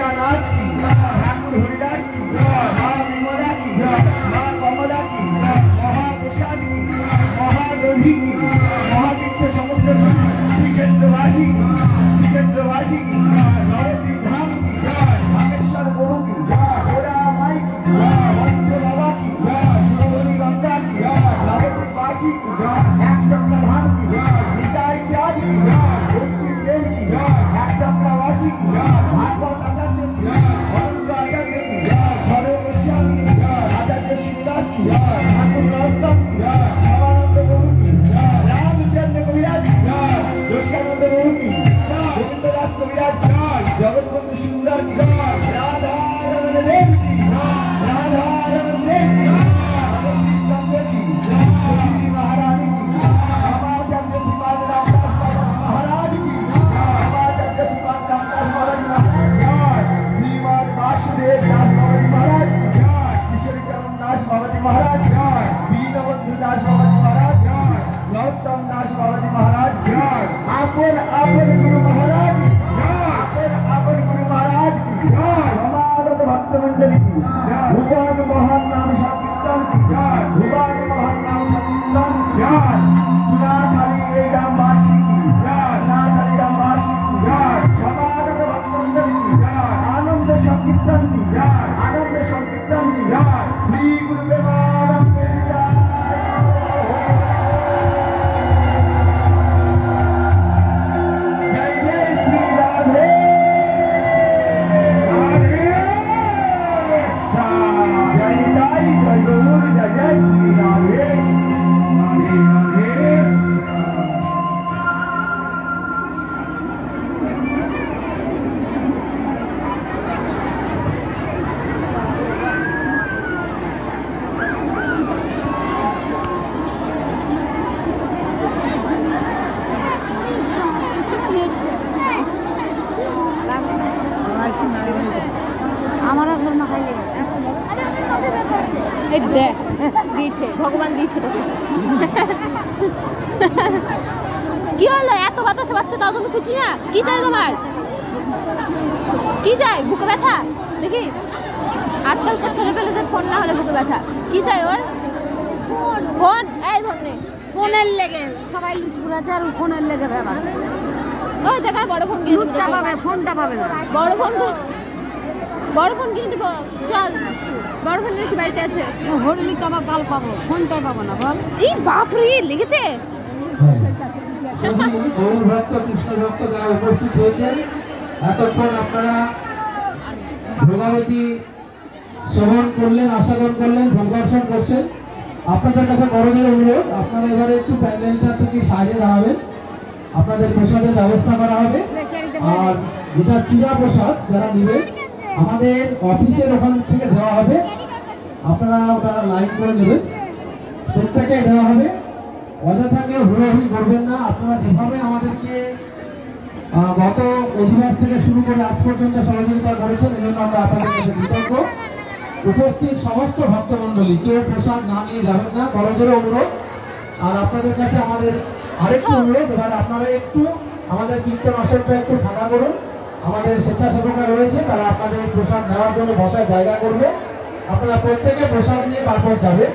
भोलानाथ की, ठाकुर हरिदास की, माँ विमला की, माँ कमला की, महाप्रसाद की, महादधि की, महातीर्थ समस्त श्रीकेन्द्रवासी की, श्रीकेन्द्रवासी की, नवद्वीप धाम की, नागेश्वर गुरु की, गोरा माई की, वंश बाबा की, सुरधनी गंगा की, नवद्वीपवासी की, एक चक्र धाम की, निताई चाँद की, गोष्ठी देव की, एक चक्रवासी की, भागवत आचार्य की, अनंत आचार्य की, सर्व गोस्वामी की, आचार्य शिवदास की, ठाकुर नरोत्तम की, शिवानंद गुरु की, रामचंद्र कविराज की, योगिकानंद गुरु की, गोविंददास कविराज की, जगतबंधु सुंदर की, राधा रमन देव की, राधा रमन देव की, नवद्वीप गंगे की, तुलसी महारानी की, रामाचार्य श्रीपाद रामदास बाबा महाराज की, रामाचार्य श्रीपाद रामदास बाबा महाराज, श्रीमान वासुदेव दास बाबा महाराज, किशोरी चरण दास बाबा महाराज, दीनबंधु दास बाबा महाराज, नरोत्तम दास बाबा महाराज, आपन आपन गुरु महाराज, आपन आपन गुरु महाराज की, समागत भक्त मंडली की, भगवान महान नाम संकीर्तन की, भगवान महान नाम संकीर्तन की, सुना खाली राम वासी की, सुना खाली राम वासी की, समागत भक्त मंडली की, आनंद संकीर्तन की, आनंद संकीर्तन की, श्री गुरु प्रेमानंद ভগবান দিয়েছে তোকে কি হলো এত বাতাসে বাচ্চা তাও তুমি খুঁজি না কি চাই তোমার কি চাই বুকে ব্যথা দেখি আজকালকার ছেলেপেলেদের ফোন না হলে বুকে ব্যথা কি চাই ওর ফোন এই ফোন নে ফোনের লেগে সবাই লুট করেছে আর ফোনের লেগে ব্যাপার ওই দেখা বড় ফোন কিনে লুটটা পাবে ফোনটা পাবে না বড় ফোন কিনে দেবো চল বড় ফোন নিয়েছি বাড়িতে আছে হরিণী তো আবার কাল পাবো ফোনটাই পাবো না বল এই বাপরে লেগেছে গৌর ভক্ত কৃষ্ণ ভক্ত যারা উপস্থিত হয়েছেন এতক্ষণ আপনারা ভোগাবতী শ্রবণ করলেন আস্বাদন করলেন ভোগ দর্শন করছেন আপনাদের কাছে করজোর অনুরোধ আপনারা এবারে একটু প্যান্ডেলটা থেকে সাইডে দাঁড়াবেন আপনাদের প্রসাদের ব্যবস্থা করা হবে আর যেটা চিরা প্রসাদ যারা নেবেন আমাদের অফিসের ওখান থেকে দেওয়া হবে আপনারা ওটা লাইন করে নেবেন প্রত্যেকে দেওয়া হবে অযথা কেউ হুড়োহুড়ি করবেন না আপনারা যেভাবে আমাদেরকে গত অধিবাস থেকে শুরু করে আজ পর্যন্ত সহযোগিতা করেছেন এই জন্য আমরা আপনাদের কাছে কৃতজ্ঞ উপস্থিত সমস্ত ভক্তমণ্ডলী কেউ প্রসাদ না নিয়ে যাবেন না করজোরে অনুরোধ আর আপনাদের কাছে আমাদের আরেকটু অনুরোধ এবার আপনারা একটু আমাদের কীর্তন আসরটা একটু ফাঁকা করুন আমাদের স্বেচ্ছাসেবকরা রয়েছে তারা আপনাদের প্রসাদ নেওয়ার জন্য বসার জায়গা করবে আপনারা প্রত্যেকে প্রসাদ নিয়ে তারপর যাবে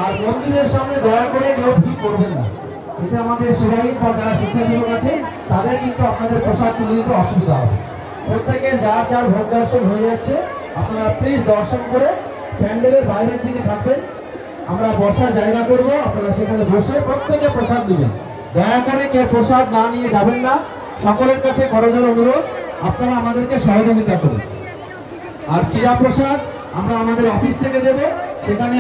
আর মন্দিরের সামনে দয়া করে কেউ ভিড় করবেন না এটা আমাদের সেবায়িত বা যারা স্বেচ্ছাসেবক আছে তাদের কিন্তু আপনাদের প্রসাদ তুলে দিতে অসুবিধা হবে প্রত্যেকের যার যার ভোগ দর্শন হয়ে যাচ্ছে আপনারা প্লিজ দর্শন করে প্যান্ডেলের বাইরের দিকে থাকবেন আমরা বসার জায়গা করব আপনারা সেখানে বসে প্রত্যেকে প্রসাদ নেবেন দয়া করে কেউ প্রসাদ না নিয়ে যাবেন না সকলের কাছে করজোর অনুরোধ আপনারা আমাদেরকে সহযোগিতা করুন আর চিরা প্রসাদ আমরা আমাদের অফিস থেকে দেব সেখানে